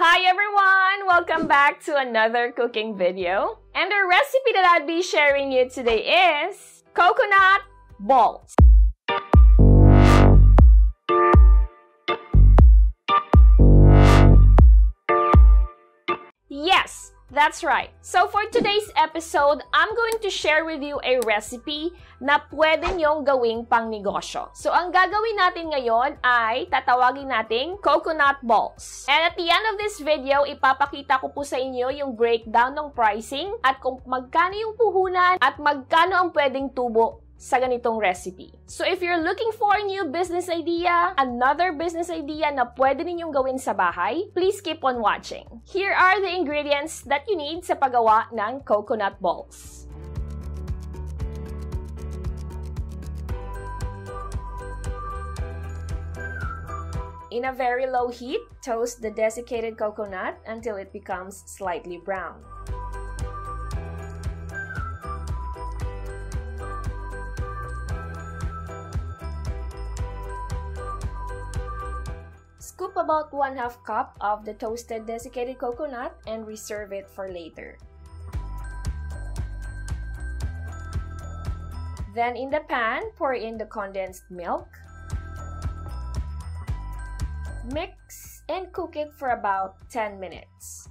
Hi everyone! Welcome back to another cooking video. And the recipe that I'll be sharing you today is coconut balls. Yes, that's right. So for today's episode, I'm going to share with you a recipe na pwede nyong gawing pang-negosyo. So ang gagawin natin ngayon ay tatawagin nating coconut balls. And at the end of this video, ipapakita ko po sa inyo yung breakdown ng pricing at kung magkano yung puhunan at magkano ang pwedeng tubo sa ganitong recipe. So if you're looking for a new business idea, another business idea na pwede ninyong gawin sa bahay, please keep on watching. Here are the ingredients that you need sa paggawa ng coconut balls. In a very low heat, toast the desiccated coconut until it becomes slightly brown. Scoop about 1/2 cup of the toasted desiccated coconut and reserve it for later. Then in the pan, pour in the condensed milk. Mix and cook it for about 10 minutes.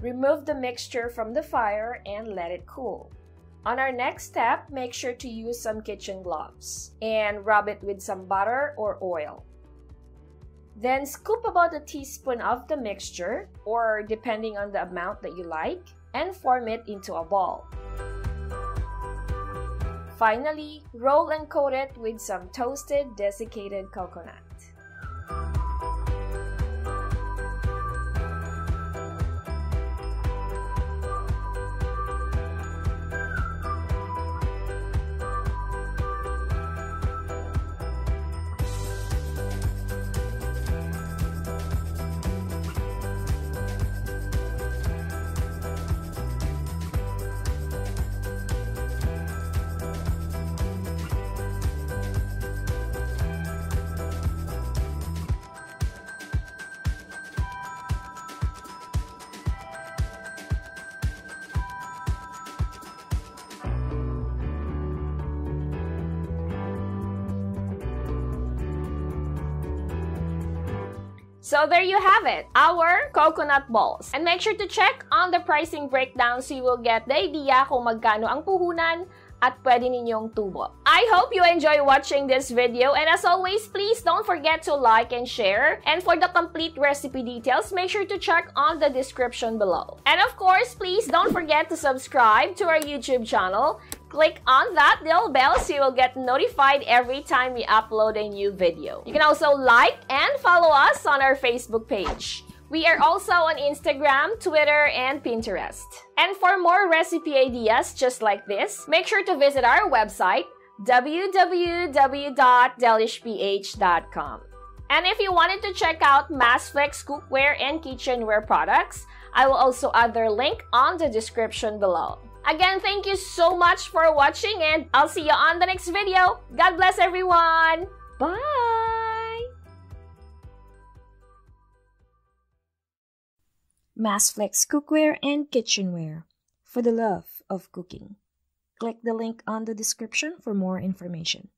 Remove the mixture from the fire and let it cool. On our next step, make sure to use some kitchen gloves and rub it with some butter or oil. Then scoop about a teaspoon of the mixture, or depending on the amount that you like, and form it into a ball. Finally, roll and coat it with some toasted desiccated coconut. So there you have it, our coconut balls. And make sure to check on the pricing breakdown so you will get the idea kung magkano ang puhunan at pwede ninyong tubo. I hope you enjoy watching this video, and as always, please don't forget to like and share. And for the complete recipe details, make sure to check on the description below. And of course, please don't forget to subscribe to our YouTube channel. Click on that little bell so you will get notified every time we upload a new video. You can also like and follow us on our Facebook page. We are also on Instagram, Twitter, and Pinterest. And for more recipe ideas just like this, make sure to visit our website, www.delishph.com. And if you wanted to check out Massflex cookware and kitchenware products, I will also add their link on the description below. Again, thank you so much for watching, and I'll see you on the next video. God bless everyone! Bye! Massflex cookware and kitchenware for the love of cooking. Click the link on the description for more information.